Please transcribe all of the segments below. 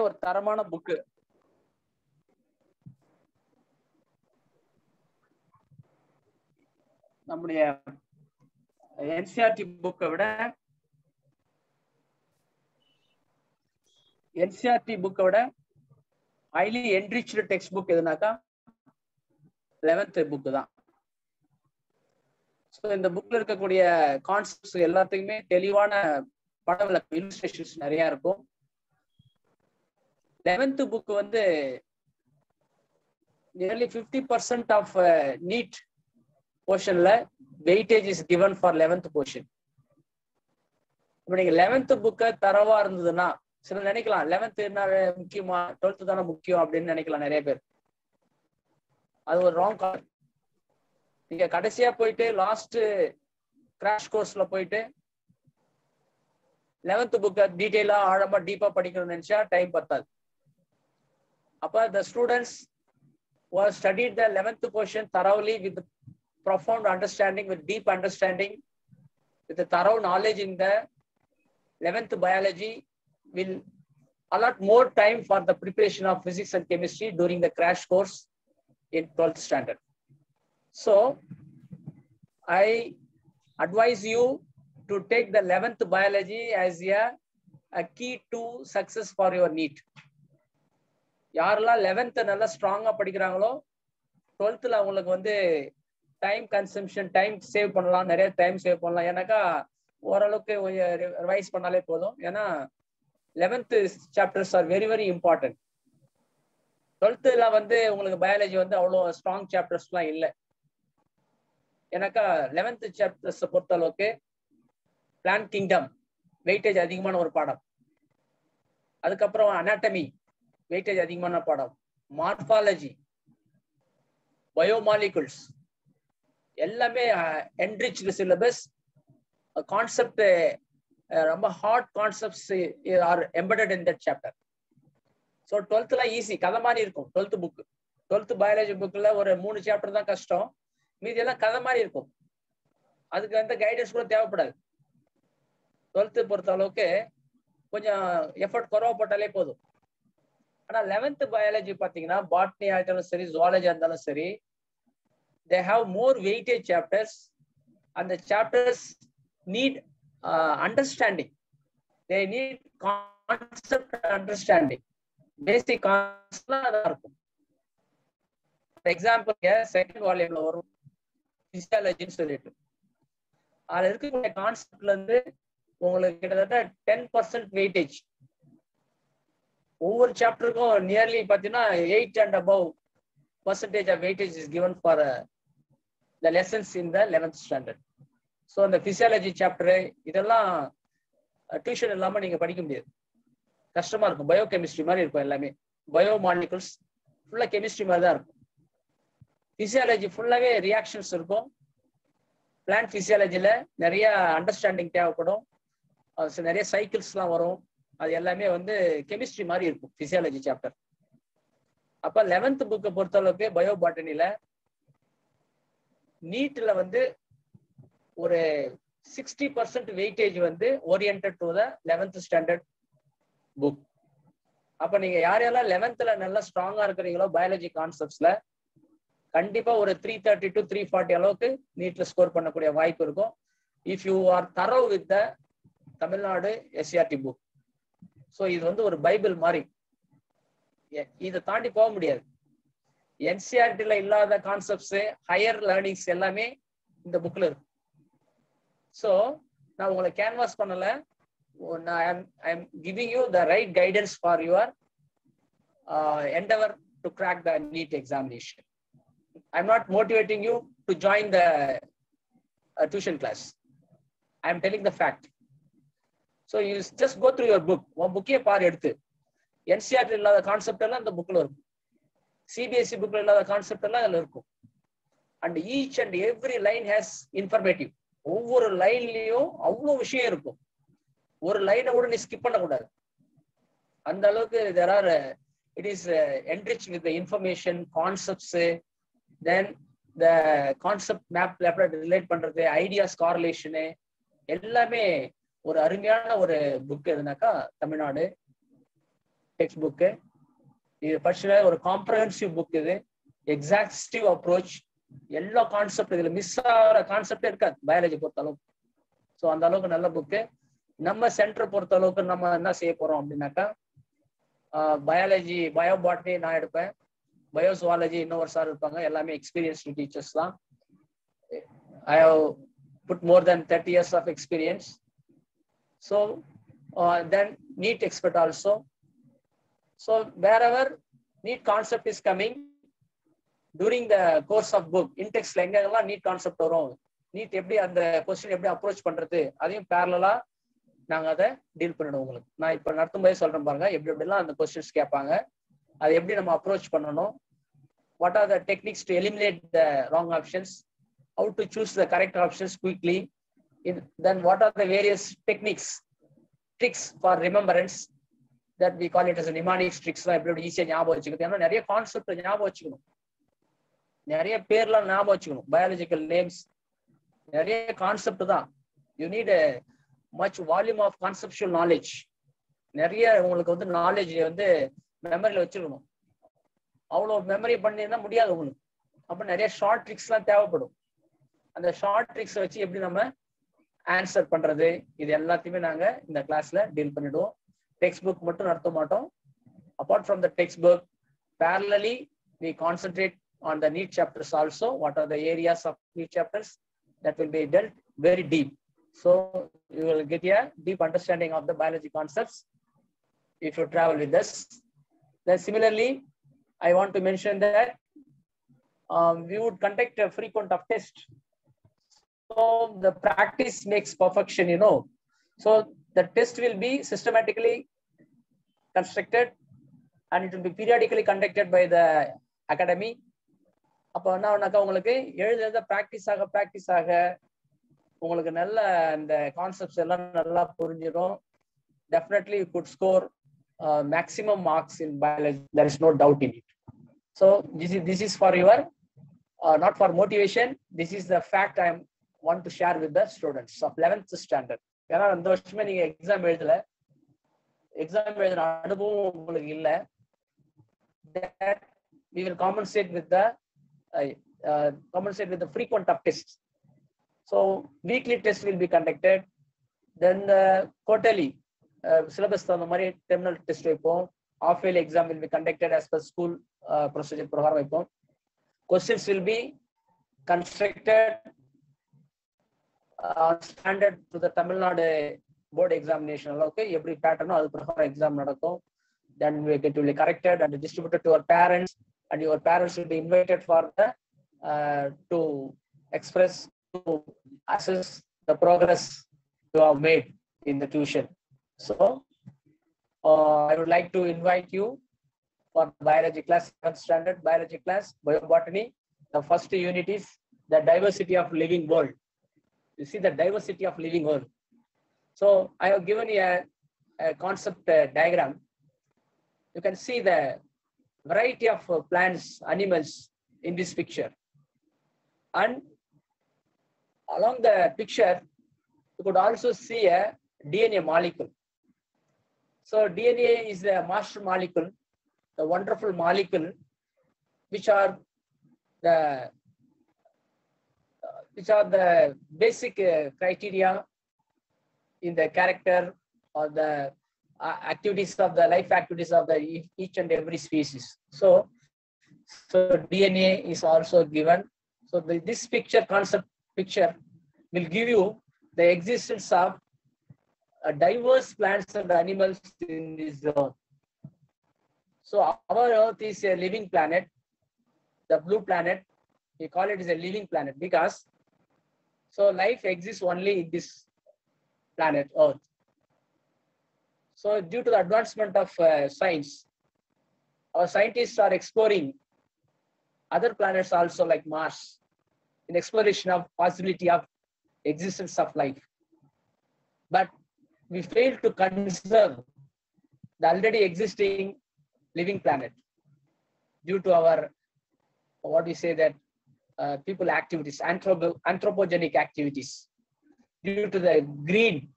ஒரு தரமான புக்கு. நம்முடைய என்சிஆர்டி புக்கை விட ஹைலி என்ரிச்டு டெக்ஸ்ட் புக் எதுனாக்கா 11th புக்கு தான். ஸோ இந்த புக்ல இருக்கக்கூடிய கான்செப்ட்ஸ் எல்லாத்துக்குமே தெளிவான பட விளக்கம், இல்லுஸ்ட்ரேஷன்ஸ் நிறைய இருக்கும். 11th புக் வந்து நியர்லி 50% ஆஃப் நீட் போர்ஷன்ல weightage is given for 11th portion. இப்போ நீங்க 11th புக்கை தரவா இருந்ததுன்னா, சில நினைக்கலாம் 11th என்ன முக்கியமா, 12th தானே முக்கியம் அப்படின்னு நினைக்கலாம் நிறைய பேர். அது ஒரு ராங் கால். நீங்க கடைசியா போயிட்டு லாஸ்ட் கிராஷ் கோர்ஸ்ல போயிட்டு 11th புக்கை டீட்டெயிலா ஆழமா டீப்பா படிக்கணும்னு நினைச்சா டைம் பத்தாது. அப்ப the students who have studied the 11th portion thoroughly with profound understanding, with deep understanding, with a thorough knowledge in the 11th biology will allot more time for the preparation of physics and chemistry during the crash course in 12th standard. So I advise you to take the 11th biology as a key to success for your NEET. யாரெல்லாம் 11th நல்லா ஸ்ட்ராங்கா படிக்கிறாங்களோ 12th அவங்களுக்கு வந்து time consumption, time save பண்ணலாம், நிறைய time save பண்ணலாம். ஏன்னாக்கா ஓரளவுக்கு ரிவைஸ் பண்ணாலே போதும். ஏன்னா 11th chapters are very very important. 12th வந்து உங்களுக்கு பயாலஜி வந்து அவ்வளோ ஸ்ட்ராங் சாப்டர்ஸ்லாம் இல்லை. ஏன்னாக்கா 11th சாப்டர்ஸை பொறுத்த அளவுக்கு பிளான்ட் கிங்டம் வெயிட்டேஜ் அதிகமான ஒரு பாடம். அதுக்கப்புறம் அனாட்டமி வெயிட்டேஜ் அதிகமான பாடம், மார்பாலஜி, பயோமாலிகுல்ஸ் எல்லாமே என்ரிச்டு சிலபஸ். கான்செப்ட் ரொம்ப hard concepts are embedded in that chapter. So 12th easy, கதை மாதிரி இருக்கும் 12th புக். 12th பயாலஜி புக்கில் ஒரு 3 சாப்டர் தான் கஷ்டம், மீதி எல்லாம் கதை மாதிரி இருக்கும். அதுக்கு அந்த கைடன்ஸ் கூட தேவைப்படாது. 12th பொறுத்த அளவுக்கு கொஞ்சம் எஃபர்ட் குறவா போட்டாலே போதும். ஆனால் 11th பயாலஜி பார்த்தீங்கன்னா பாட்னி ஆகிட்டாலும் சரி, ஜுவாலஜி இருந்தாலும் சரி, they have more weightage chapters and the chapters need understanding. They need concept understanding, basic concept. For example, second volume la varum physiology nu solittu adha irukku concept la irundhu உங்களுக்கு கிட்டத்தட்ட 10% weightage ஒவ்வொரு சாப்டருக்கும் nearly பார்த்தீங்கன்னா 8 and above percentage of weightage is given for the lessons in the 11th standard. So the physiology chapter இதெல்லாம் tuition இல்லாம நீங்க படிக்க முடியாது, கஷ்டமா இருக்கும். பயோ கெமிஸ்ட்ரி மாதிரி இருக்கும், எல்லாமே பயோ மாலிகுல்ஸ் ஃபுல்லா கெமிஸ்ட்ரி மாதிரி தான் இருக்கும். பிசியாலஜி ஃபுல்லாவே ரியாக்ஷன்ஸ் இருக்கும். பிளான்ட் பிசியாலஜில நிறைய அண்டர்ஸ்டாண்டிங் தேவைப்படும், நிறைய சைக்கிள்ஸ்லாம் வரும். அது எல்லாமே வந்து கெமிஸ்ட்ரி மாதிரி இருக்கும் பிசியாலஜி சாப்டர். அப்ப 11th புக்கை பொறுத்த அளவுக்கு பயோ பாட்டனில நீட்ல வந்து ஒரு 60% வெயிட்டேஜ் வந்து oriented to the 11th standard book. அப்ப நீங்க யாரெல்லாம் 11th நல்லா ஸ்ட்ராங்கா இருக்கிறீங்களோ பயாலஜி கான்செப்ட்ஸ்ல கண்டிப்பா ஒரு 330 to 340 அளவுக்கு நீட்ல ஸ்கோர் பண்ணக்கூடிய வாய்ப்பு இருக்கும். If you are thorough with the Tamil Nadu SCERT book. So இது வந்து ஒரு பைபிள் மாதிரி, இதை தாண்டி போக முடியாது. என்சிஆர்டில இல்லாத கான்செப்ட்ஸ், ஹையர் லேர்னிங்ஸ் எல்லாமே இந்த புக்ல இருக்கு. ஸோ நான் உங்களை கேன்வாஸ் பண்ணல, I am giving you the right guidance for your endeavour to crack the NEET examination. I am not motivating you to join the tuition class. I am telling the fact. So you just go through your book. உன் புக்கே பாரு எடுத்து. NCERT இல்லாத concept எல்லாம் இந்த புக்ல இருக்கும், CBSE புக்ல இல்லாத கான்செப்ட் எல்லாம் அதுல இருக்கும். And each and every line has informative. ஒவ்வொரு லைன்லயும் அவ்வளவு விஷயம் இருக்கும், ஒரு லைனை கூட நீ ஸ்கிப் பண்ணக்கூடாது. அந்த அளவுக்கு there are it is enriched with the information, concepts, then the concept map relate பண்றது, ஐடியாஸ் கார்லேஷன் எல்லாமே ஒரு அருமையான ஒரு புக் எதுனாக்கா தமிழ்நாடு டெக்ஸ்ட் புக்கு. இது படிச்சுனா ஒரு காம்ப்ரஹென்சிவ் புக். இது எக்ஸாக்டிவ் அப்ரோச். எல்லா கான்செப்ட் இதுல மிஸ் ஆகிற கான்செப்டே இருக்காது பயாலஜி பொறுத்த அளவுக்கு. ஸோ அந்த அளவுக்கு நல்ல புக்கு. நம்ம சென்டர் பொறுத்த அளவுக்கு நம்ம என்ன செய்ய போறோம் அப்படின்னாக்கா, பயாலஜி பயோபாட்னி நான் எடுப்பேன், பயோசுவாலஜி இன்னொரு சார் இருப்பாங்க, எல்லாமே எக்ஸ்பீரியன்ஸ்டு டீச்சர்ஸ் தான். I have put more than 30 years of experience. So then NEET expert also. So wherever NEET concept is coming during the course of book, in text la enga NEET concept varum, NEET எப்படி அந்த question எப்படி approach பண்றது, அதையும் parallel-ஆ நாங்க அதை deal பண்ணிடுவோம். உங்களுக்கு நான் இப்ப நடத்தும்போது சொல்றேன் பாருங்க, எப்படி எப்படிலாம் அந்த क्वेश्चंस கேட்பாங்க, அதை எப்படி நம்ம அப்ரோச் பண்ணணும், what are the techniques to eliminate the wrong options, how to choose the correct options quickly, then what are the various techniques, tricks for remembrance, that we call it as a mnemonics tricks. எப்படி ஈஸியா ஞாபகம் வச்சுக்கிறது, ஏன்னா நிறைய concept ஞாபகம் வச்சுக்கணும், நிறைய பேர்லாம் ஞாபகம் வச்சுக்கணும், பயாலஜிக்கல் நேம்ஸ் நிறைய கான்செப்ட் தான். You need much volume of conceptual knowledge. நிறைய உங்களுக்கு வந்து நாலேஜ் வந்து மெமரியில வச்சுக்கணும். அவ்வளோ மெமரி பண்ணியிருந்தா முடியாது உங்களுக்கு. அப்ப நிறைய ஷார்ட் ட்ரிக்ஸ்லாம் தேவைப்படும். அந்த ஷார்ட் ட்ரிக்ஸ் வச்சு எப்படி நம்ம ஆன்சர் பண்றது, இது எல்லாத்தையுமே நாங்க இந்த கிளாஸ்ல டீல் பண்ணிடுவோம். டெக்ஸ்ட் புக் மட்டும் நடத்த மாட்டோம். Apart from the text book, parallelly we concentrate on the NEET chapters also. What are the areas of NEET chapters that will be dealt very deep. So you will get a deep understanding of the biology concepts if you travel with us. Then similarly, I want to mention that we would conduct a frequent of test. So the practice makes perfection, you know. So the test will be systematically constructed and it will be periodically conducted by the academy. அப்போ என்ன உங்களுக்கு எழுத practice ஆக உங்களுக்கு நல்ல இந்த concepts எல்லாம் நல்லா புரிஞ்சிடும். Definitely you could score maximum marks in biology. There is no doubt in it. So this is for your not for motivation. This is the fact I want to share with the students of 11th standard. ஏன்னா இந்த வருஷமே நீங்க exam எழுதுன அனுபவம் உங்களுக்கு இல்லை. That we will compensate with the frequent of tests. So weekly test will be conducted. Then quarterly syllabus தகுந்த மாதிரி terminal test வைப்போம். Half yearly exam will be conducted as per school procedure program வைப்போம். Questions will be constructed standard to the Tamil Nadu board examination. Okay, every pattern அது பிரகாரம் exam நடக்கும். Then we get to be corrected and distributed to our parents, and your parents will be invited for the to express, to assess the progress you have made in the tuition. So I would like to invite you for biology class, 7th standard biology class, biobotany. The first unit is the diversity of living world. You see the diversity of living world. So I have given you a concept diagram. You can see the variety of plants, animals in this picture. And along the picture, you could also see a DNA molecule. So DNA is the master molecule, the wonderful molecule, which are the basic criteria in the character or the activities of the life activities of the each and every species. So DNA is also given. So this concept picture will give you the existence of diverse plants and animals in this zone. So our Earth is a living planet, the blue planet. We call it as a living planet because so life exists only in this planet Earth. So due to the advancement of science, our scientists are exploring other planets also like Mars in exploration of possibility of existence of life. But we fail to conserve the already existing living planet due to our, what we say that people activities, anthropogenic activities, due to the greed.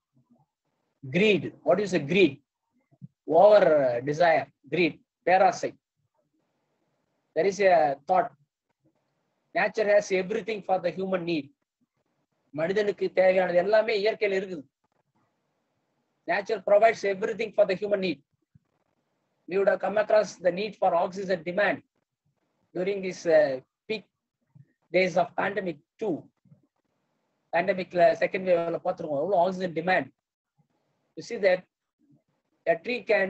What is the greed? over desire, greed, parasite. There is a thought. Nature has everything for the human need. மனிதனுக்கு தேவையானது எல்லாமே இயற்கையில் இருக்குது. Nature provides everything for the human need. We would have come across the need for oxygen demand during this peak days of pandemic 2. Pandemic second wave பார்த்துருக்கோம். Oxygen demand. You see that a tree can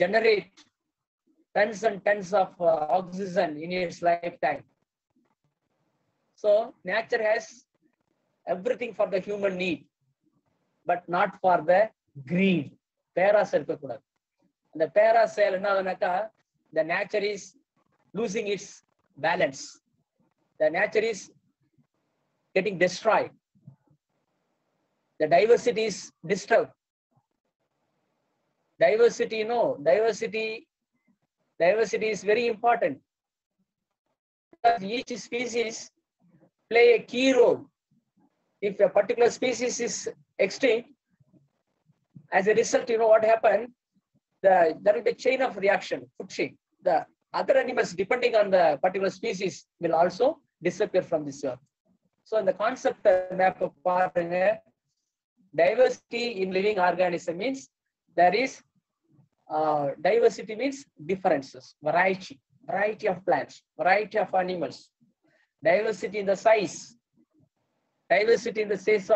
generate tons and tons of oxygen in its lifetime. So nature has everything for the human need, but not for the greed. Parasite இருக்கக்கூடாது. The parasite என்னதுனாக்கா, the nature is losing its balance. The nature is getting destroyed. The diversity is disturbed. Diversity, diversity is very important. Because each species play a key role. If a particular species is extinct, as a result, what happened? There will be a chain of reaction, food chain. The other animals, depending on the particular species, will also disappear from this earth. So, in the concept map of diversity in living organism means there is diversity means differences, variety of plants, variety of animals, diversity in the size, diversity in the sense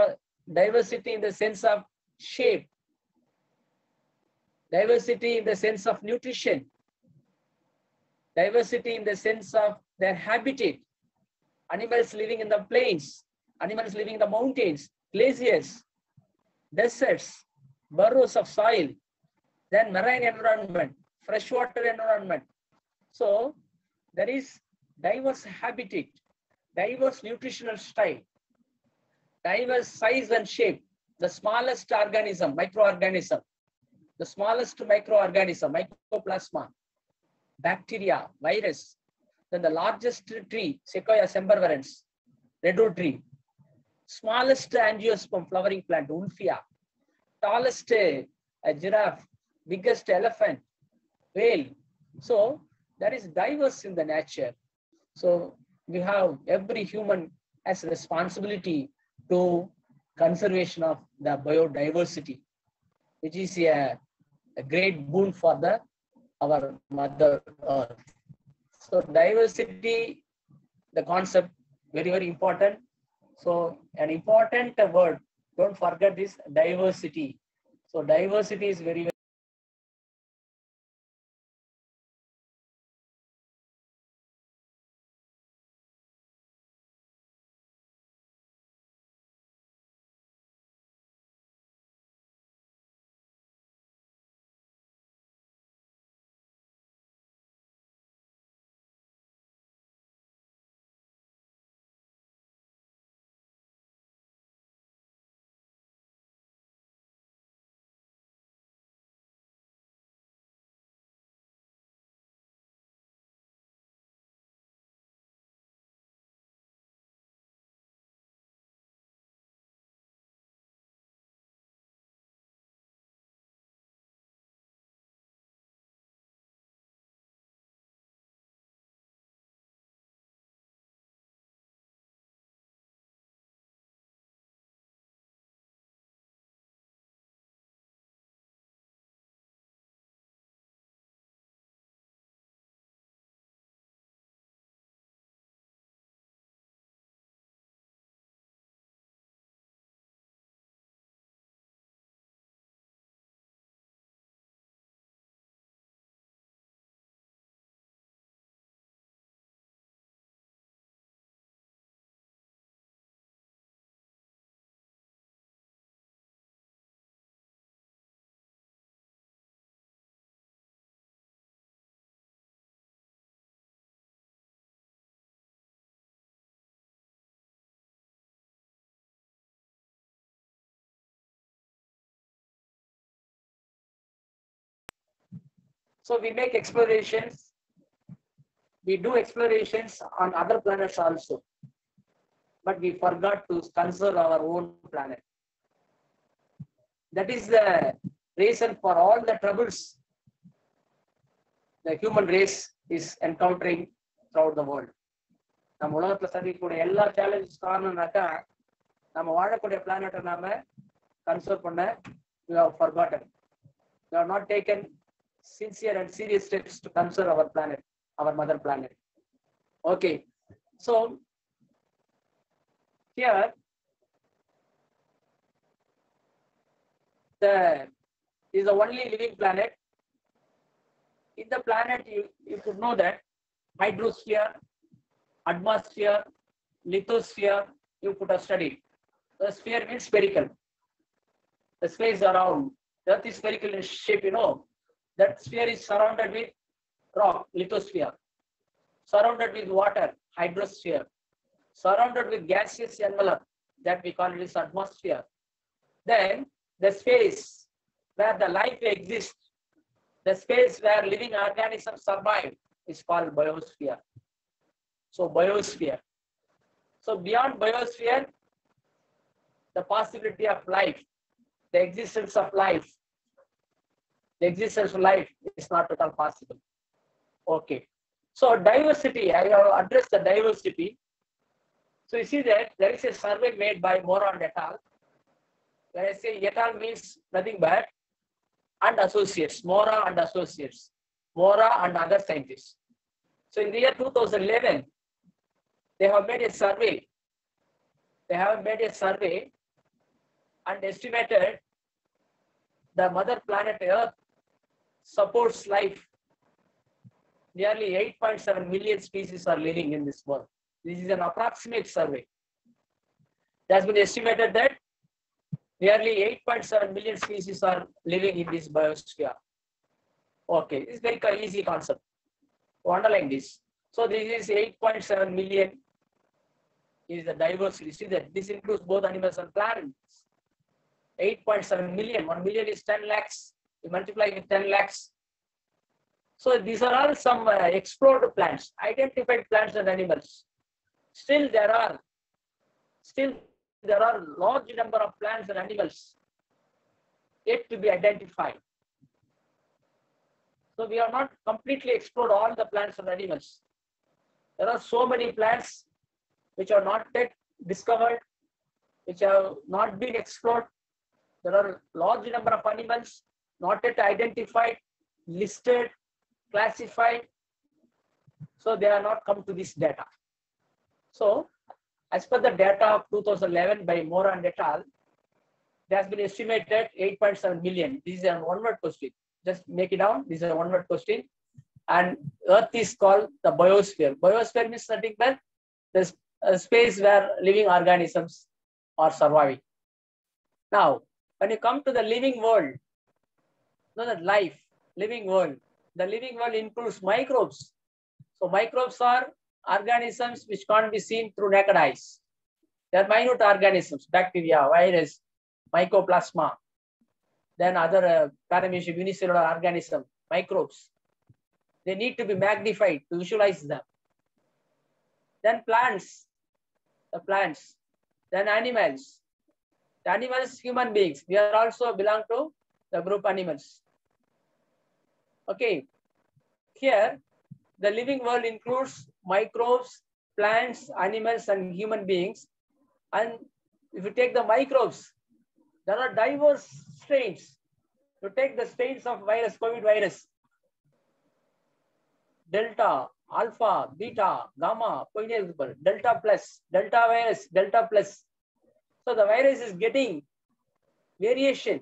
of shape, diversity in the sense of nutrition, diversity in the sense of their habitat. Animals living in the plains, animals living in the mountains, glaciers, deserts, burrows of soil, then marine environment, freshwater environment. So there is diverse habitat, diverse nutritional style, diverse size and shape. The smallest organism, microorganism, the smallest microorganism, mycoplasma, bacteria, virus. Then the largest tree, Sequoia sempervirens, redwood tree. Smallest angiosperm flowering plant, Ulfia. Tallest giraffe, biggest elephant, whale. So there is diverse in the nature. So we have, every human has responsibility to conservation of the biodiversity, which is a great boon for our mother earth. So diversity, the concept, very, very important. So an important word, don't forget this, diversity. So diversity is very, very So we make explorations. We do explorations on other planets also, but we forgot to conserve our own planet. That is the reason for all the troubles the human race is encountering throughout the world. நம்ம உலகத்துல சந்திக்கக்கூடிய எல்லா challenges காரணம்னாக்கா நம்ம வாழக்கூடிய பிளானட்டை நாம conserve பண்ண we have forgotten. We have not taken sincere and serious steps to conserve our planet, our mother planet. Okay, so here is the only living planet. In the planet, you could know that hydrosphere, atmosphere, lithosphere, you could have studied. The sphere means spherical. The space around. The Earth is spherical in shape, you know. That sphere is surrounded with rock, lithosphere. Surrounded with water, hydrosphere. Surrounded with gaseous envelope, that we call it as atmosphere. Then the space where the life exists, the space where living organisms survive, is called biosphere. So biosphere. So beyond biosphere, the possibility of life, the existence of life is not at all possible. Okay. So diversity, I have addressed the diversity. So you see that there is a survey made by Moran et al. When I say et al means nothing but and associates, Mora and associates, Mora and other scientists. So in the year 2011, they have made a survey. And estimated the mother planet Earth supports life. Nearly 8.7 million species are living in this world. This is an approximate survey. It has been estimated that nearly 8.7 million species are living in this biosphere. Okay, this is very easy concept to underline this. So this is 8.7 million is the diversity. See that this includes both animals and plants. 8.7 million, 1 million is 10 lakhs. You multiply with 10 lakhs. So these are all some explored plants, identified plants and animals. Still there are large number of plants and animals yet to be identified. So we have not completely explored all the plants and animals. There are so many plants which are not yet discovered, which have not been explored. There are large number of animals not yet identified, listed, classified. So they are not come to this data. So as per the data of 2011 by Moran et al., there has been estimated 8.7 million. This is a one-word question. Just make it down. This is a one-word question. And Earth is called the biosphere. Biosphere means nothing but the space where living organisms are surviving. Now, when you come to the living world, know that life, living world, the living world includes microbes. So microbes are organisms which can't be seen through naked eyes. They are minute organisms, bacteria, virus, mycoplasma, then other paramecium unicellular organism, microbes. They need to be magnified to visualize them. Then plants, then animals. The animals, human beings. We are also belong to the group animals. Okay, here the living world includes microbes, plants, animals, and human beings. And if you take the microbes, there are diverse strains. To take the strains of virus, COVID virus, Delta, Alpha, Beta, Gamma, Delta plus, Delta virus, Delta plus. So the virus is getting variation.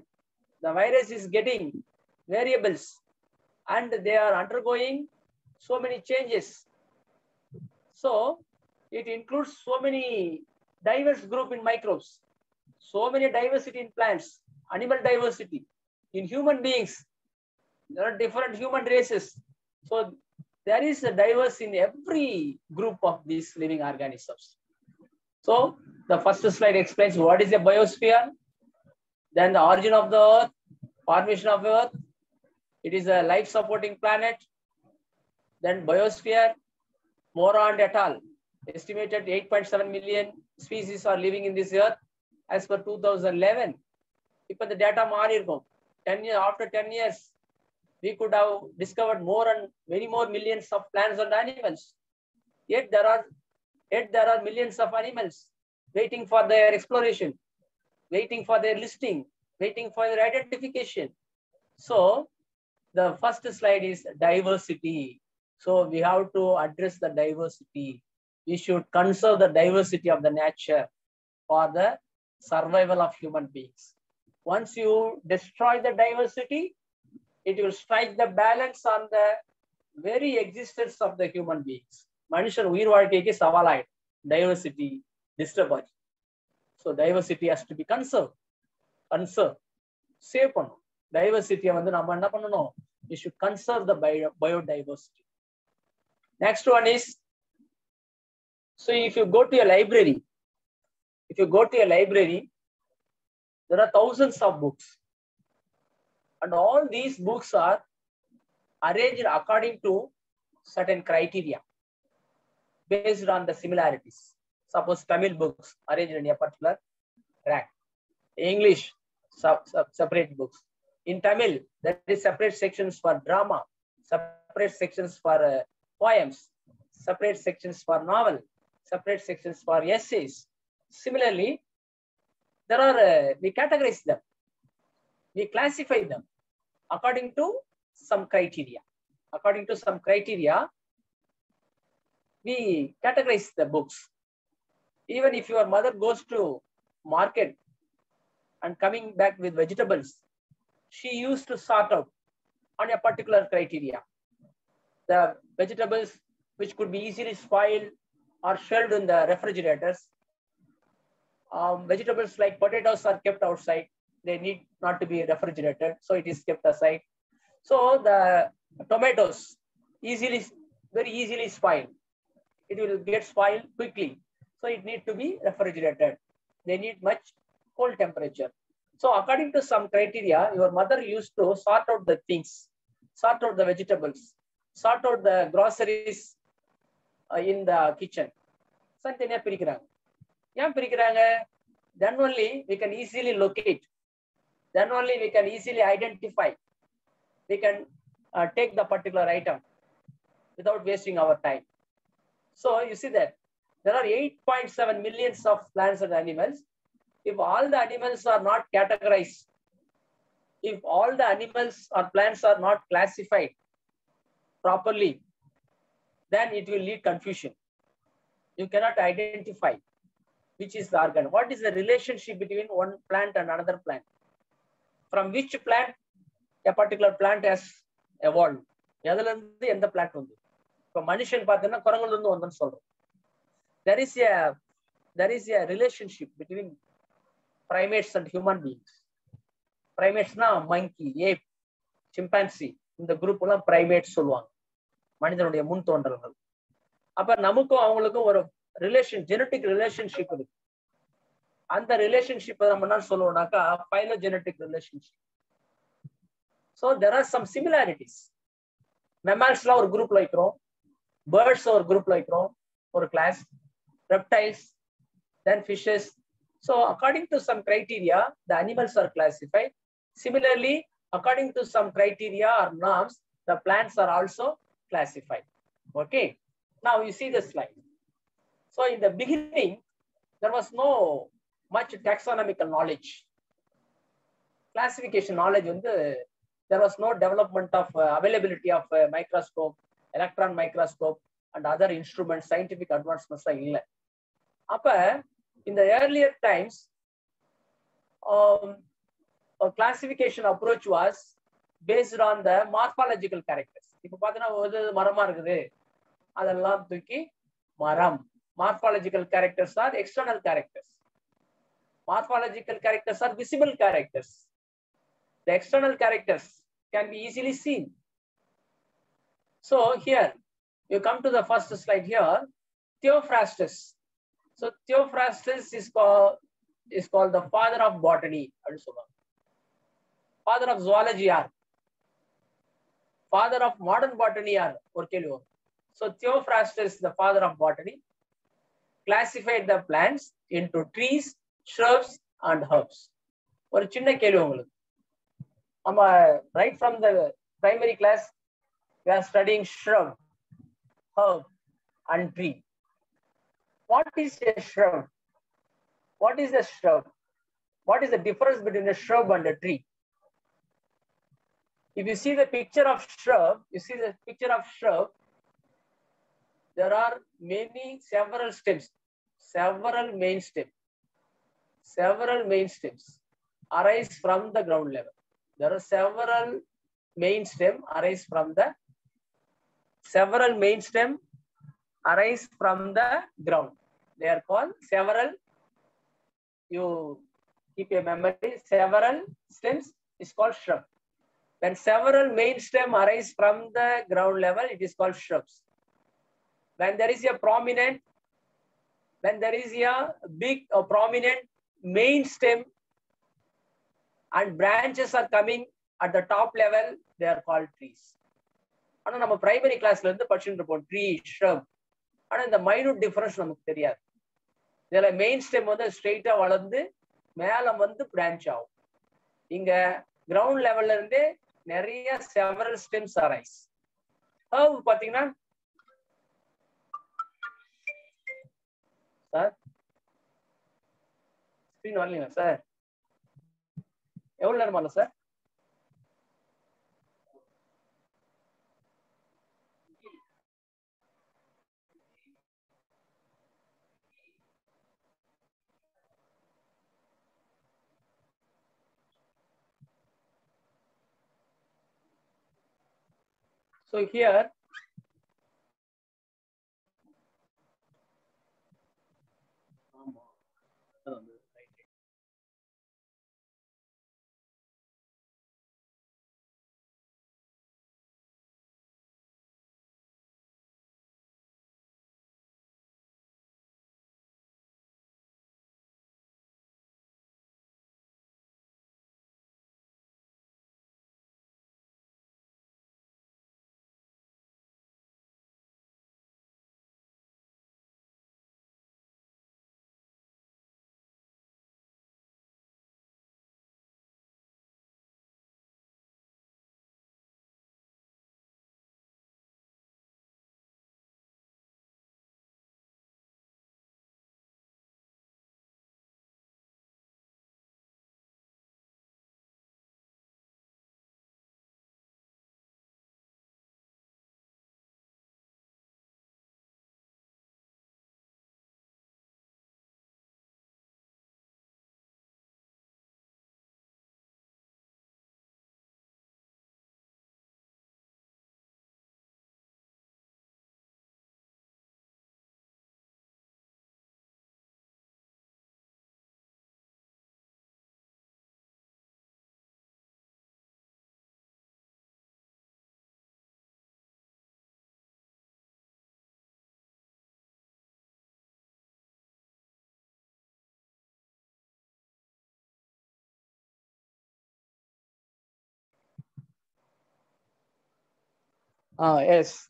The virus is getting variables, and they are undergoing so many changes. So it includes so many diverse group in microbes, so many diversity in plants, animal diversity. In human beings, there are different human races. So there is a diverse in every group of these living organisms. So the first slide explains what is a biosphere, then the origin of the Earth, formation of Earth. It is a life-supporting planet. Then biosphere, Moran et al. Estimated 8.7 million species are living in this Earth as per 2011. இப்போ the data மாறி இருக்கும். 10 years, after 10 years, we could have discovered more and many more millions of plants and animals. Yet there are millions of animals waiting for their exploration, waiting for their listing, waiting for their identification. So the first slide is diversity. So we have to address the diversity. We should conserve the diversity of the nature for the survival of human beings. Once you destroy the diversity, it will strike the balance on the very existence of the human beings. மனுஷன் உயிர் வாழ்க்கைக்கு சவாலாயிடும் diversity disturb ஆச்சு. So diversity has to be conserved. Save பண்ணும். Diversity வந்து நம்ம என்ன பண்ணணும்? We should conserve the biodiversity. Next one is, so if you go to a library, there are thousands of books. And all these books are arranged according to certain criteria based on the similarities. Suppose Tamil books arranged in a particular rack. English, separate books. In Tamil, there is separate sections for drama, separate sections for poems, separate sections for novel, separate sections for essays. Similarly, there are, we categorize them. We classify them according to some criteria. According to some criteria, we categorize the books. Even if your mother goes to market and coming back with vegetables, she used to sort out on a particular criteria. The vegetables which could be easily spoiled or shelved in the refrigerators. Vegetables like potatoes are kept outside. They need not to be refrigerated, so it is kept aside. So the tomatoes very easily spoil. It will get spoiled quickly. So it needs to be refrigerated. They need much cold temperature. So according to some criteria, your mother used to sort out the things, sort out the vegetables, sort out the groceries in the kitchen. Then only we can easily locate. Then only we can easily identify. We can take the particular item without wasting our time. So you see that there are 8.7 millions of plants and animals. If all the animals are not categorized, if all the animals or plants are not classified properly, then it will lead confusion. You cannot identify which is the organ. What is the relationship between one plant and another plant? From which plant a particular plant has evolved? எதுல இருந்து எந்த plant வந்து? இப்போ மனுஷன் பார்த்தீங்கன்னா குரங்குல இருந்து வந்தோம்னு சொல்றோம். There is a relationship between primates and human beings. Primates na monkey, ape, chimpanzee, இந்த குரூப் எல்லாம் primates சொல்லுவாங்க. மனிதனுடைய முன் தோன்றல்கள். அப்ப நமக்கும் அவங்களுக்கும் ஒரு ஜெனட்டிக் ரிலேஷன்ஷிப் இருக்கு. அந்த ரிலேஷன்ஷிப் நம்ம என்ன சொல்லுவோம்னாக்கா phylogenetic relationship. So there are some similarities. Mammals ஒரு குரூப்ல வைக்கிறோம், birds ஒரு குரூப்ல வைக்கிறோம், ஒரு class, reptiles, then fishes. So according to some criteria, the animals are classified. Similarly, according to some criteria or norms, the plants are also classified. Okay. Now you see the slide. So in the beginning, there was no much taxonomical knowledge. Classification knowledge, there was no development of availability of microscope, electron microscope, and other instruments, scientific advancements. In the earlier times, a classification approach was based on the morphological characters. இப்போ பார்த்தீங்கன்னா ஒரு மரமா இருக்குது, அதெல்லாம் தூக்கி மரம். Morphological characters are external characters. Morphological characters are visible characters. The external characters can be easily seen. So here, you come to the first slide here, Theophrastus. So Theophrastus is called the father of botany. Father of zoology are. Father of modern botany are. So Theophrastus is the father of botany. Classified the plants into trees, shrubs, and herbs. ஒரு சின்ன கேள்வி உங்களுக்கு. Right from the primary class, we are studying shrub, herb, and tree. What is a shrub? What is a shrub? What is the difference between a shrub and a tree? If you see the picture of shrub, there are several stems, several main stems arise from the ground level. There are several main stem arise from the ground. They are called several. You keep a memory. Several stems is called shrub. When several main stem arise from the ground level, it is called shrubs. When there is a big or prominent main stem and branches are coming at the top level, they are called trees. ஆனா நம்ம primary கிளாஸ்ல இருந்து படிச்சுட்டு இருப்போம் tree, shrub. ஆனா இந்த minute difference நமக்கு தெரியாது. இதுல மெயின் ஸ்டெம் வந்து ஸ்ட்ரெயிட்டா வளர்ந்து மேல வந்து பிரான்ச் ஆகும். இங்க கிரவுண்ட் லெவல்ல இருந்து நிறைய செவரல் ஸ்டெம்ஸ் அரைஸ். ஹர்ப் பாத்தீங்கன்னா சார் ஸ்கிரீன் வரலீங்களா சார்? எவ்வளவு நேரம் வரல sir? So here yes.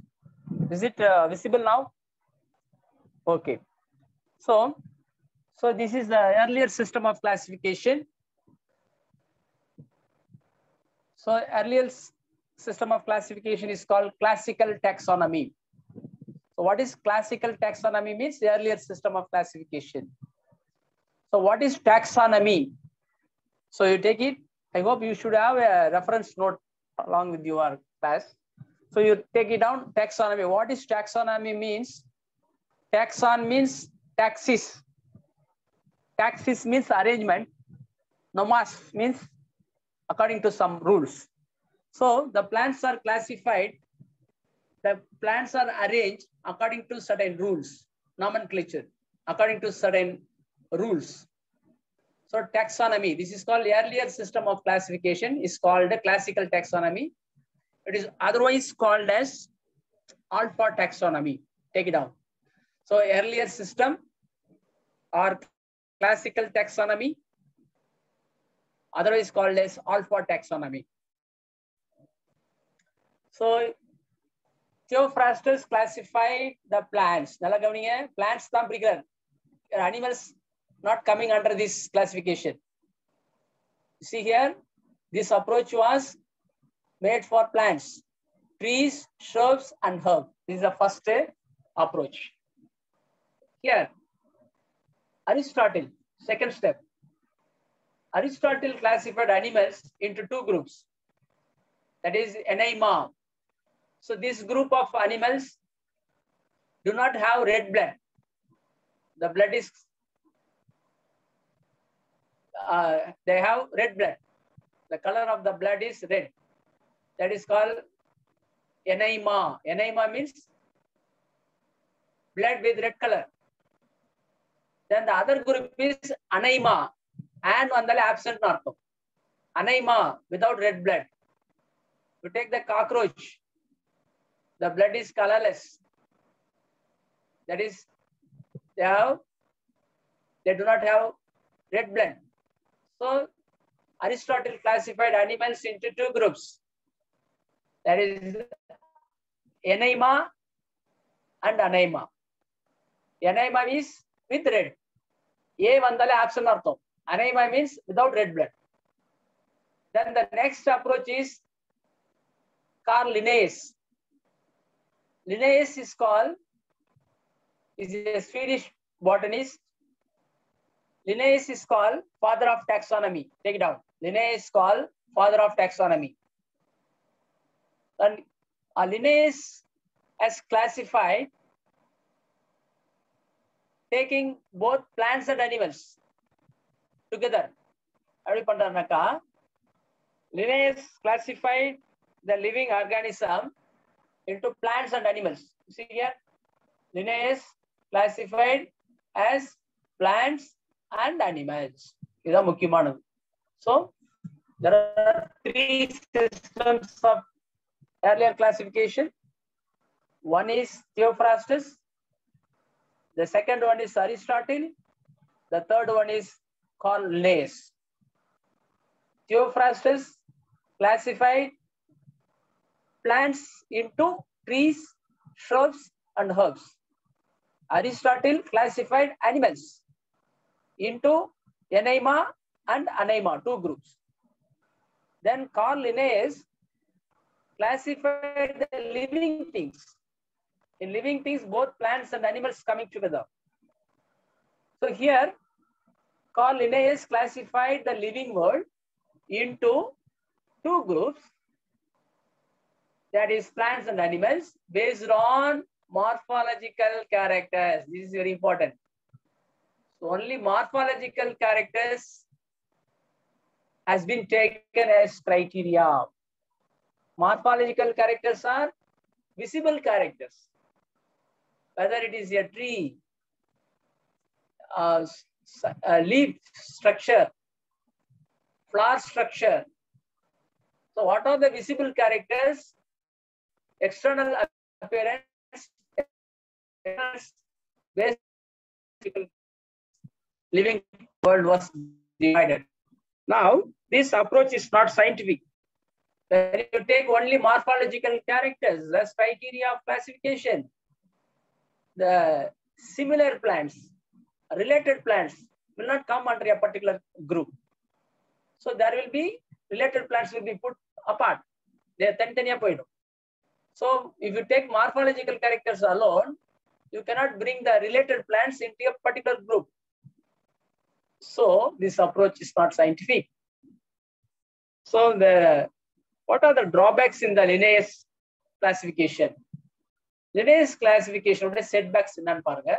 Is it visible now? Okay. So this is the earlier system of classification. So earlier system of classification is called classical taxonomy. So what is classical taxonomy means? The earlier system of classification. So what is taxonomy? So you take it. I hope you should have a reference note along with your class. So you take it down. Taxonomy. What is taxonomy means? Taxon means taxis. Taxis means arrangement. Nomos means according to some rules. So the plants are classified. The plants are arranged according to certain rules, nomenclature, according to certain rules. So taxonomy, this is called earlier system of classification, is called the classical taxonomy. It is otherwise called as alpha taxonomy. Take it down. So earlier system or classical taxonomy, otherwise called as alpha taxonomy. So Theophrastus classified the plants. Plants animals not coming under this classification. See here, This approach was made for plants, trees, shrubs, and herbs. This is the first approach. Here, Aristotle, second step. Aristotle classified animals into two groups. That is Anaima. So this group of animals do not have red blood. The blood is, they have red blood. The color of the blood is red. That is called Anaima. Anaima means blood with red color. Then the other group is Anaima. And vandale absent nartham. Anaima, without red blood. You take the cockroach. The blood is colorless. That is, they do not have red blood. So Aristotle classified animals into two groups. That is Anaima and Anaima. Anaima is with red. A vandale absent nartham. Anaima means without red blood. Then the next approach is Carl Linnaeus. Linnaeus is a Swedish botanist. Linnaeus is called father of taxonomy. Take it down. Linnaeus is called father of taxonomy. And Linnaeus has classified taking both plants and animals together. Linnaeus classified the living organism into plants and animals. You see here, Linnaeus classified as plants and animals. So there are three systems of earlier classification. One is Theophrastus. The second one is Aristotle. The third one is Carl Linnaeus. Theophrastus classified plants into trees, shrubs, and herbs. Aristotle classified animals into Anaima and Anaima, two groups. Then Carl Linnaeus classified the living things. In living things, both plants and animals coming together. So here, Carl Linnaeus classified the living world into two groups. That is plants and animals based on morphological characters. This is very important. So only morphological characters has been taken as criteria. Morphological characters are visible characters. Whether it is a tree, leaf structure, flower structure. So what are the visible characters? External appearance, basically living world was divided. Now, this approach is not scientific. When you take only morphological characters as criteria of classification, the similar plants, related plants will not come under a particular group. So there will be related plants will be put apart. They are tantania poidum. So if you take morphological characters alone, you cannot bring the related plants into a particular group. So this approach is not scientific. So what are the drawbacks in the Linnaeus classification? Linnaeus classification setbacks என்னன்னு பாருங்க.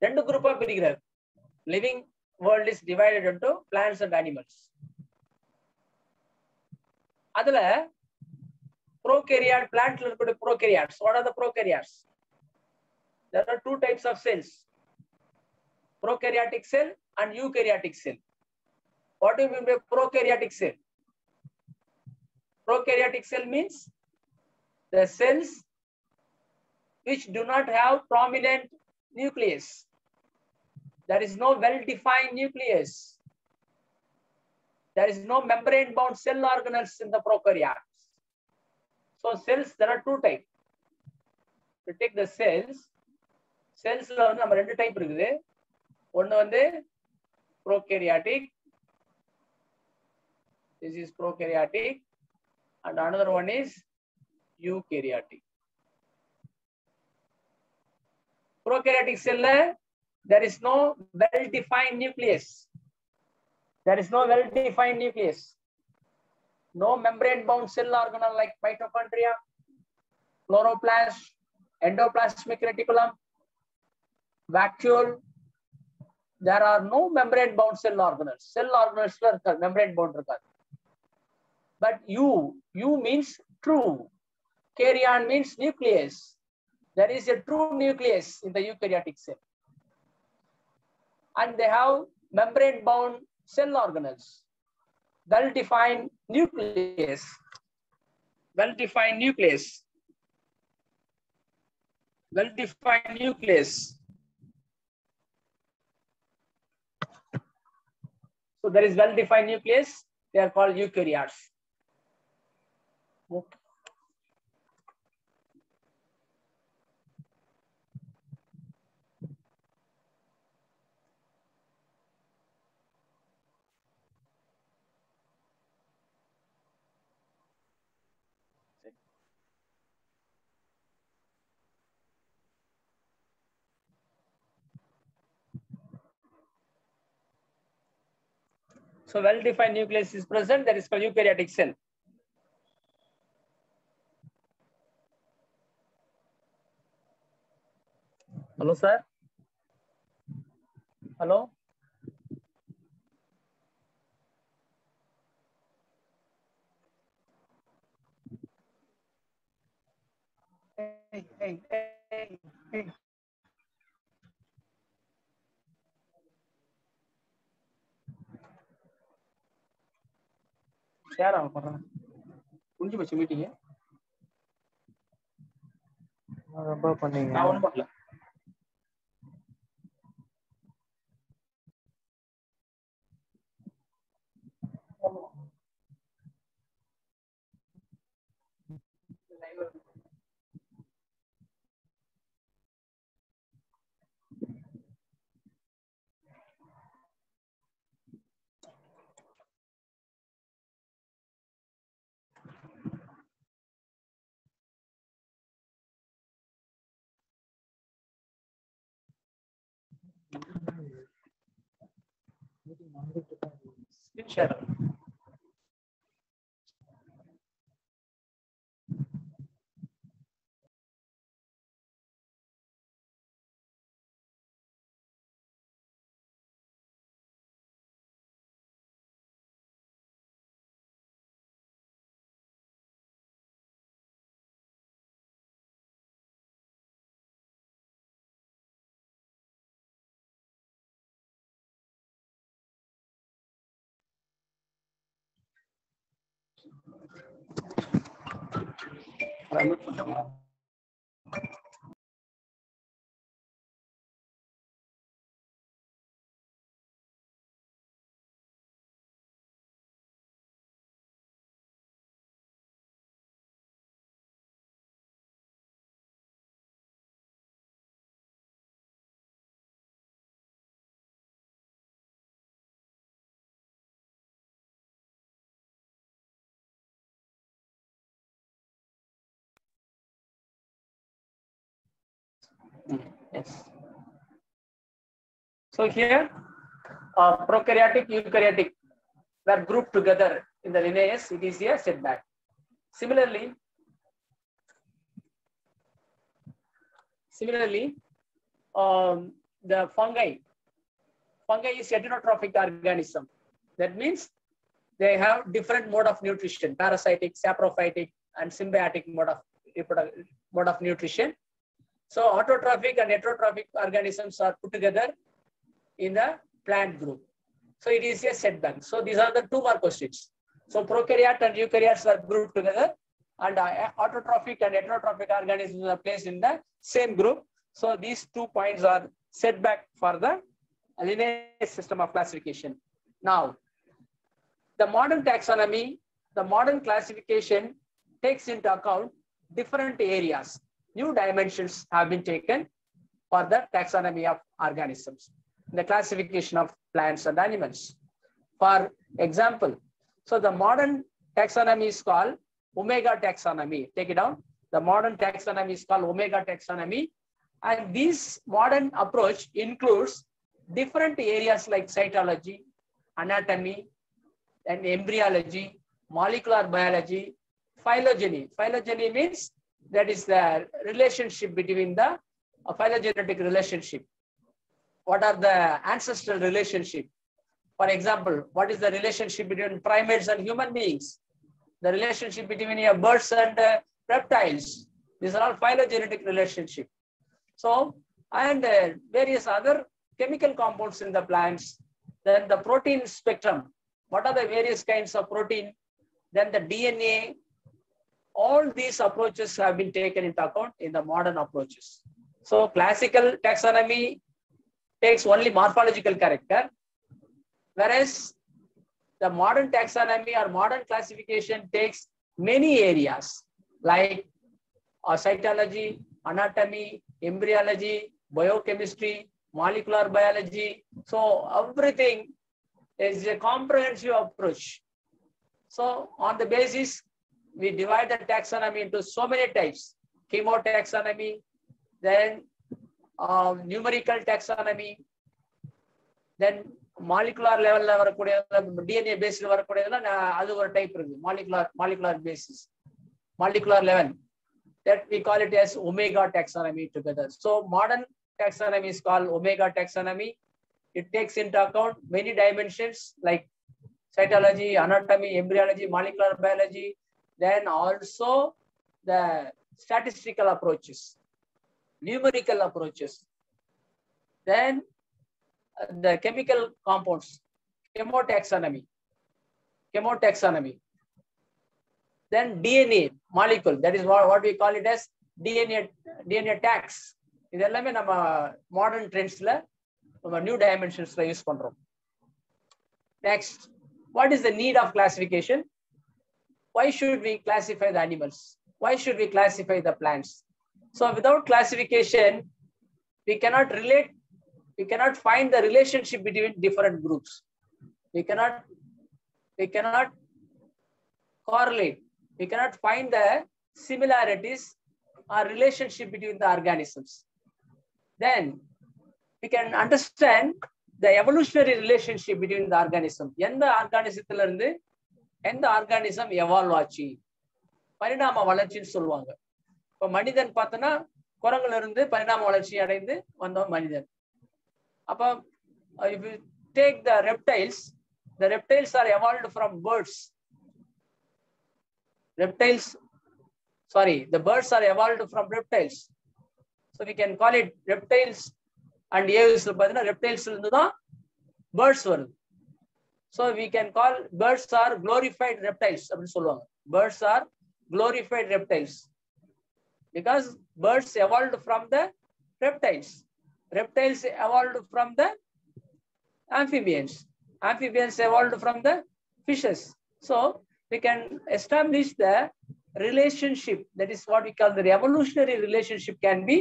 ரெண்டு குரூப்பா பிரிக்கிறார். Living world is divided into plants and animals. அதுல prokaryote plant இருக்கக்கூடிய prokaryotes. What are the prokaryotes? There are two types of cells. Prokaryotic cell and eukaryotic cell. What do you mean by prokaryotic cell? Prokaryotic cell means the cells which do not have prominent nucleus. There is no well-defined nucleus. There is no membrane-bound cell organelles in the prokaryotes. So cells, there are two types. To take the cells la வந்து நம்ம ரெண்டு type இருக்குது. ஒன்னு வந்து prokaryotic, This is prokaryotic, and another one is eukaryotic. Prokaryotic cell, there is no well-defined nucleus. There is no well-defined nucleus. No membrane-bound cell organelle like mitochondria, chloroplast, endoplasmic reticulum, vacuole. There are no membrane-bound cell organelles. Cell organelles are membrane-bound. But U means true. Karyon means nucleus. There is a true nucleus in the eukaryotic cell. And they have membrane-bound cell organelles. Well-defined nucleus. Well-defined nucleus. Well-defined nucleus. So there is well-defined nucleus. They are called eukaryotes. Okay. So well-defined nucleus is present. That is called eukaryotic cell. Hello, sir. Hello. Hey. Share out. Unji bache meeting hai. ரொம்ப பண்ணீங்க. நான் ஒன்றும் பண்ணல. Screen share. Yes. So here, prokaryotic, eukaryotic were grouped together in the lineage. It is a setback. Similarly, the fungi is heterotrophic organism. That means they have different mode of nutrition: parasitic, saprophytic, and symbiotic mode of nutrition. So autotrophic and heterotrophic organisms are put together in the plant group. So it is a setback. So these are the two more questions. So prokaryote and eukaryotes are grouped together, and autotrophic and heterotrophic organisms are placed in the same group. So these 2 points are setback for the lineage system of classification. Now, the modern taxonomy, the modern classification takes into account different areas. New dimensions have been taken for the taxonomy of organisms, the classification of plants and animals. For example, So the modern taxonomy is called Omega taxonomy. Take it down. The modern taxonomy is called Omega taxonomy. And this modern approach includes different areas like cytology, anatomy, and embryology, molecular biology, phylogeny. Phylogeny means that is the relationship between the phylogenetic relationship. What are the ancestral relationship? For example, what is the relationship between primates and human beings? The relationship between birds and reptiles. These are all phylogenetic relationship. So, and various other chemical compounds in the plants. Then the protein spectrum. What are the various kinds of protein? Then the DNA. All these approaches have been taken into account in the modern approaches. So classical taxonomy takes only morphological character, whereas the modern taxonomy or modern classification takes many areas like cytology, anatomy, embryology, biochemistry, molecular biology. So everything is a comprehensive approach. So on the basis, we divide the taxonomy into so many types: chemotaxonomy, then numerical taxonomy, then molecular level DNA based type molecular basis, molecular level. That we call it as Omega taxonomy together. So modern taxonomy is called Omega taxonomy. It takes into account many dimensions like cytology, anatomy, embryology, molecular biology, then also the statistical approaches, numerical approaches, then the chemical compounds, chemotaxonomy, then DNA molecule, that is what we call it as DNA tax. This is modern trends, new dimensions use pandrom. Next, what is the need of classification? Why should we classify the animals? Why should we classify the plants? So without classification, we cannot find the relationship between different groups. We cannot correlate. We cannot find the similarities or relationship between the organisms. Then we can understand the evolutionary relationship between the organism. எந்த organism evolve ஆச்சு, பரிணாம வளர்ச்சின்னு சொல்லுவாங்க. இப்போ மனிதன் பார்த்தோன்னா குரங்குல இருந்து பரிணாம வளர்ச்சி அடைந்து வந்தோம் மனிதன். அப்போ if you take the reptiles are evolved from birds. The birds are evolved from reptiles. So we can call it reptiles and aves. பார்த்தோன்னா reptiles இருந்து தான் birds வருது. So we can call birds are glorified reptiles. Birds are glorified reptiles because birds evolved from the reptiles. Reptiles evolved from the amphibians. Amphibians evolved from the fishes. So we can establish the relationship. That is what we call the evolutionary relationship can be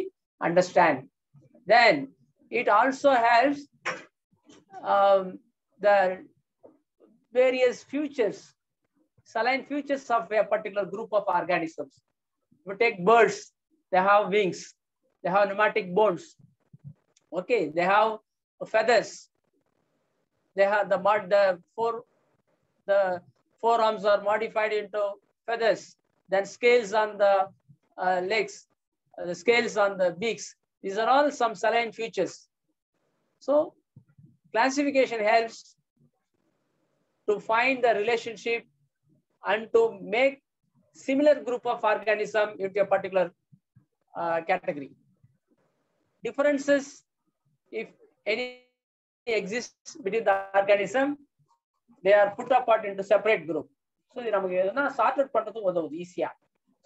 understand. Then it also helps the various features, saline features of a particular group of organisms. If you take birds, they have wings, they have pneumatic bones. Okay, they have feathers. They have the forearms are modified into feathers. Then scales on the legs, the scales on the beaks. These are all some saline features. So classification helps to find the relationship and to make similar group of organism into a particular category. Differences, if any exists between the organism, they are put apart into separate group. So sorted easier.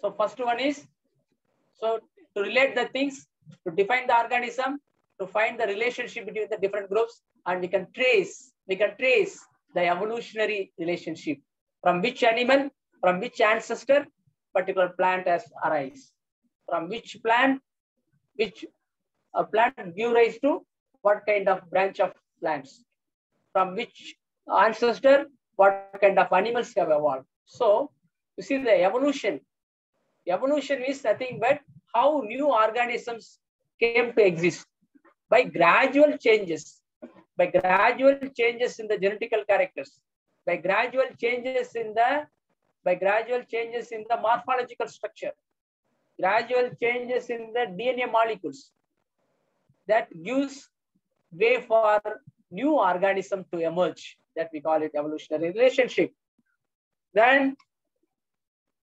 So first one is, so to relate the things, to define the organism, to find the relationship between the different groups, and we can trace the evolutionary relationship from which animal, from which ancestor particular plant has arise, from which plant give rise to what kind of branch of plants, from which ancestor what kind of animals have evolved. So you see the evolution. Evolution is nothing but how new organisms came to exist by gradual changes. By gradual changes in the genetical characters, by gradual changes in the morphological structure, gradual changes in the DNA molecules, that gives way for new organism to emerge. That we call it evolutionary relationship. Then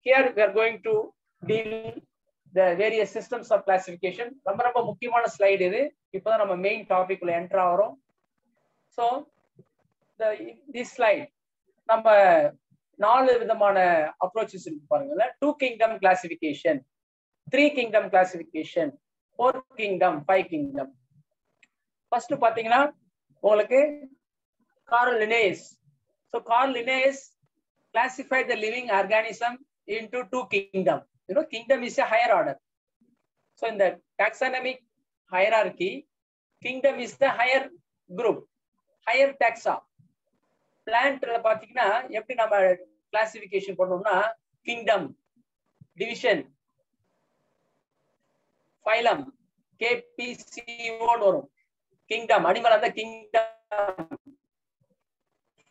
here we are going to deal the various systems of classification. ரொம்ப முக்கியமான slide இது. இப்போதான் நம்ம main topic உள்ள enter ஆகிறோம். So this slide நம்ம 4 விதமான approaches இருக்கு பாருங்க. 2 kingdom classification, 3 kingdom classification, 4 kingdom, 5 kingdom. First பாத்தீங்கன்னா உங்களுக்கு Carl Linnaeus. So Carl Linnaeus classified the living organism into 2 kingdom. You know, kingdom is a higher order. So in the taxonomic hierarchy, kingdom is the higher group, higher taxa. Plant பாத்தீங்கன்னா எப்படி நம்ம classification பண்ணோம்னா kingdom, division, phylum, KPCO வரும். kingdom, animal அந்த kingdom,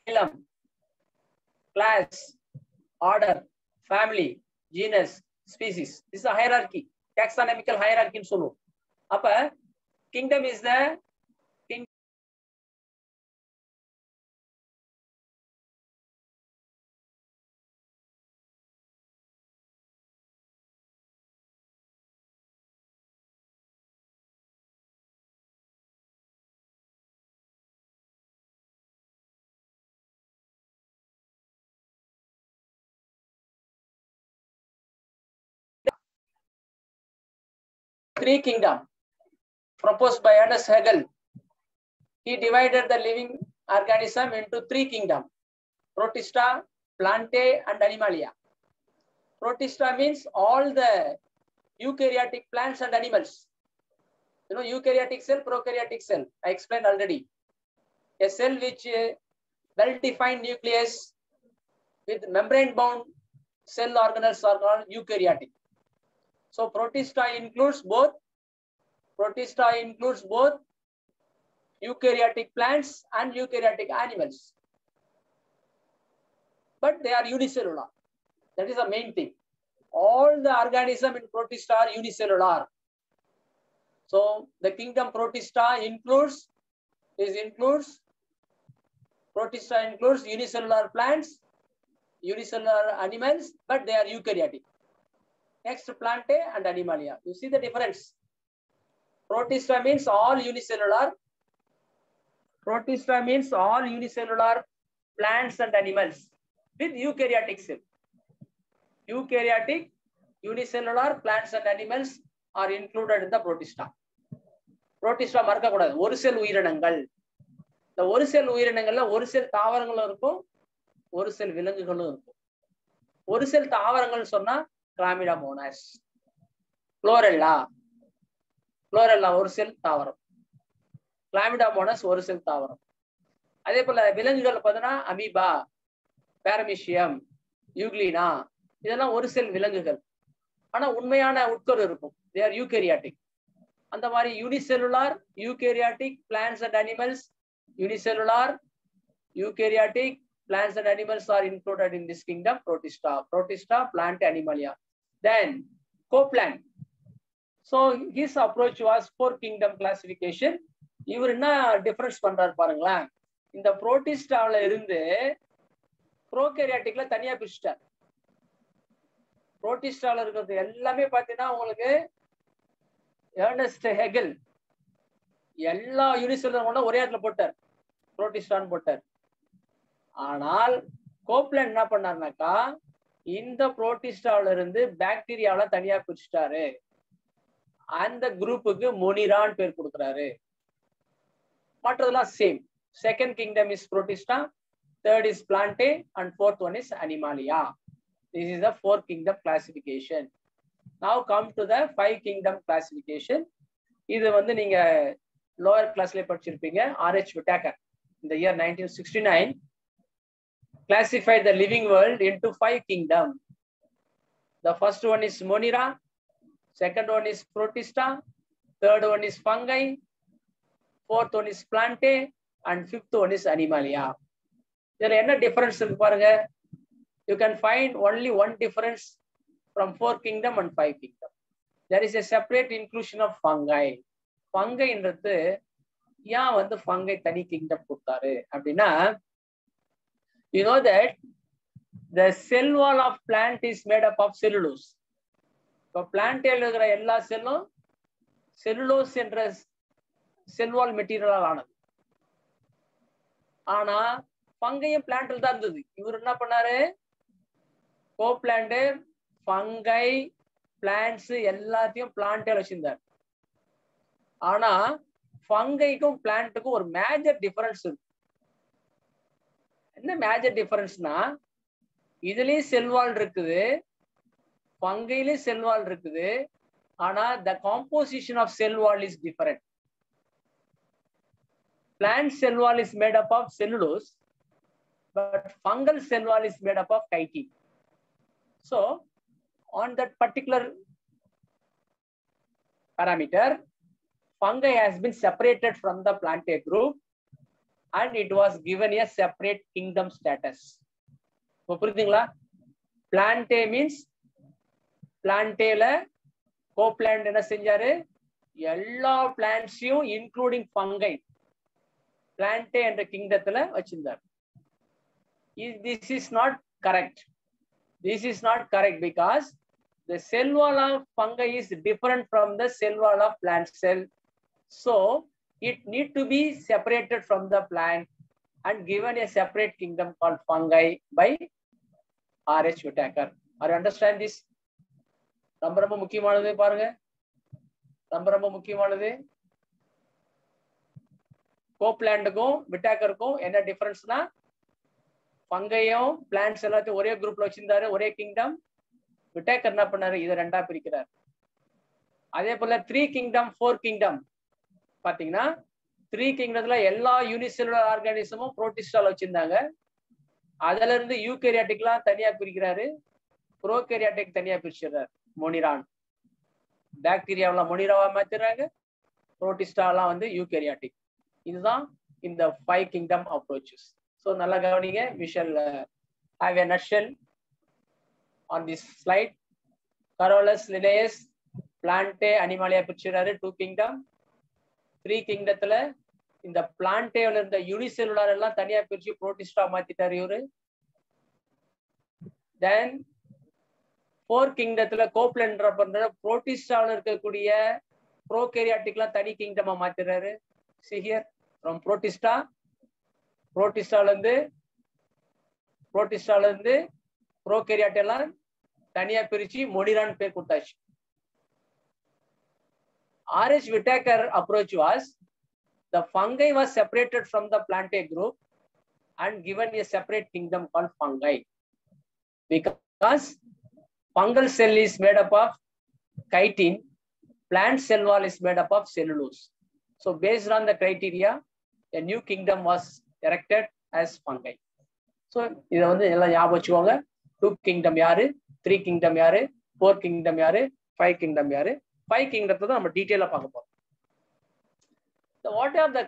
phylum, class, order, family, genus, species. This is a hierarchy, taxonomical hierarchy ன்னு சொல்லுவோம். அப்ப kingdom is the three kingdom proposed by Ernest Haeckel. He divided the living organism into 3 kingdom: Protista, Plantae, and Animalia. Protista means all the eukaryotic plants and animals. You know, eukaryotic cell, prokaryotic cell. I explained already. A cell which well-defined nucleus with membrane-bound cell organelles are called eukaryotic. So Protista includes both eukaryotic plants and eukaryotic animals. But they are unicellular. That is the main thing. All the organisms in Protista are unicellular. So the kingdom Protista includes unicellular plants, unicellular animals, but they are eukaryotic. Next, Plantae and Animalia. You see the difference. Protista means all unicellular. Protista means all unicellular plants and animals with eukaryotic cell. Eukaryotic, unicellular plants and animals are included in the Protista. Protista மறக்க கூடாது. ஒரு செல் உயிரினங்கள். இந்த ஒரு செல் உயிரினங்கள்ல ஒரு செல் தாவரங்களும் இருக்கும், ஒரு செல் விலங்குகளும் இருக்கும். ஒரு செல் தாவரங்கள் சொன்னா Chlamydomonas, Chlorella ஒரு செல் தாவரம், Chlamydomonas ஒரு செல் தாவரம். அதே போல விலங்குகள் பார்த்தீங்கன்னா அமீபா, பாரமீசியம், யூக்ளினா, இதெல்லாம் ஒரு செல் விலங்குகள். ஆனா உண்மையான உட்கரு இருக்கும். They are eukaryotic. அந்த மாதிரி unicellular, eukaryotic plants and animals, unicellular, eukaryotic plants and animals are included in this kingdom Protista, Plantae, Animalia. Then Copeland. So his approach was 4 kingdom classification. இவர் என்ன டிஃபரன்ஸ் பண்றாரு பாருங்களேன். இந்த புரோட்டிஸ்டாவில இருந்து ப்ரோகேரியாட்டிக்ல தனியா பிரிச்சுட்டார். புரோட்டிஸ்டாவில இருக்கிறது எல்லாமே பார்த்தீங்கன்னா உங்களுக்கு எர்னஸ்ட் ஹெகல் எல்லா யூனிசெல்லுலர் ஒரே இடத்துல போட்டார், புரோட்டிஸ்டான்னு போட்டார். ஆனால் கோப்லண்ட் என்ன பண்ணாருனாக்கா இந்த புரோட்டிஸ்டாவில இருந்து பாக்டீரியாவில தனியா பிரிச்சுட்டாரு. அந்த குரூப்புக்கு மொனிரான் பேர் கொடுக்குறாரு. மற்றதெல்லாம் same. Second kingdom is Protista, third is Plantae, and 4th one is Animalia. This is the 4 kingdom classification. Now come to the 5 kingdom classification. இது வந்து நீங்க லோயர் கிளாஸ்ல படிச்சிருப்பீங்க. R.H. Whittaker in the year 1969 classified the living world into 5 kingdoms. The first one is Monera, second one is Protista, third one is fungi, fourth one is Plantae, and fifth one is Animalia. There is no difference. You can find only one difference from 4 kingdoms and 5 kingdoms. There is a separate inclusion of fungi. Fungi inrathu ஏன் வந்து fungi தனி kingdom கொடுத்தாரு அப்படின்னா, you know that the cell wall of plant is made up of cellulose. So plant இருக்கிற எல்லா செல்லும் cellulose என்ற cell wall material ஆனது. ஆனா ஃபங்கையும் பிளான்ட்ல தான் இருந்தது. இவர் என்ன பண்ணாரு, கோப்லாண்ட், ஃபங்கை, பிளான்ட்ஸ் எல்லாத்தையும் பிளான்ட்டே வச்சிருந்தார். ஆனா ஃபங்கைக்கும் பிளான்ட்டுக்கும் ஒரு மேஜர் டிஃபரன்ஸ் இருக்கு. என்ன மேஜர் டிஃபரன்ஸ்னா, இதுலயும் செல்வால் இருக்குது, ஃபங்கையிலும் செல்வால் இருக்குது. ஆனா the composition of cell wall is different. Plant cell wall is made up of cellulose, but fungal cell wall is made up of chitin. So on that particular parameter, fungi has been separated from the Plantae group and it was given a separate kingdom status. So புரியுதுங்களா? Plantae means Plantaeல Copeland என்ன செஞ்சாரு, எல்லா பிளான்ட்ஸையும் including fungi Plantae என்ற கிங்டத்துல வச்சிருந்தார். This is not correct. This is not correct because the cell wall of fungi is different from the cell wall of plant cell. So it need to be separated from the plant and given a separate kingdom called fungi by R.H. Whitaker. Are you understand this? ரொம்ப முக்கியமானது பாருங்க, ரொம்ப முக்கியமானது. கோப்லாண்டுக்கும் விட்டாக்கருக்கும் என்ன டிஃபரன்ஸ்னா, ஃபங்கையும் plants எல்லாத்தையும் ஒரே குரூப்ல வச்சிருந்தாரு, ஒரே கிங்டம். விட்டாக்கர் என்ன பண்ணாரு, இதை ரெண்டா பிரிக்கிறார். அதே போல 3 kingdom 4 kingdom பாத்தீங்கன்னா, 3 kingdomல எல்லா யூனிசெல்லுலர் ஆர்கானிசமும் புரோட்டிஸ்டால் வச்சிருந்தாங்க. அதுல இருந்து யூகேரியாட்டிக்லாம் தனியா பிரிக்கிறாரு, ப்ரோகேரியாட்டிக் தனியா பிரிச்சிடுறாரு. மொனிரான் பாக்டீரியாவெல்லாம் மொனிராவா மாத்திடுறாங்க, புரோட்டிஸ்டாலாம் வந்து யூகேரியாட்டிக். இதுதான் இந்த 5 kingdom approaches. So நல்லா கவனிங்க. We shall have a nutshell on this slide. Carolus Linnaeus Plantae Animalia பிரிச்சிறாரு 2 kingdom. 3 kingdomத்துல இந்த பிளான்டேல இருந்த யூனிசெல்லுலார் எல்லாம் தனியா பிரிச்சு புரோட்டிஸ்டா மாத்திட்டாரு இவரு. Then 4 kingdomத்துல கோப்லாண்ட் பண்ற புரோட்டிஸ்டால இருக்கக்கூடிய ப்ரோகேரியாட்டிக்லாம் தனி கிங்டமா மாத்திறாரு. See here, from புரோட்டிஸ்டால இருந்து ப்ரோகேரியாட் எல்லாம் தனியா பிரிச்சு மொனிரான் பேர் கொடுத்தாச்சு. R.H. Whitaker approach was the fungi was separated from the Plantae group and given a separate kingdom called fungi because fungal cell is made up of chitin, plant cell wall is made up of cellulose. So based on the criteria, a new kingdom was erected as fungi. So இத வந்து எல்லாம் ஞாபகம் வச்சுக்கோங்க. 2 kingdom யாரு, 3 kingdom யாரு, 4 kingdom யாரு, 5 kingdom யாரு. 5 kingdom தான் நம்ம டீடைலா பார்க்க போறோம். So what are the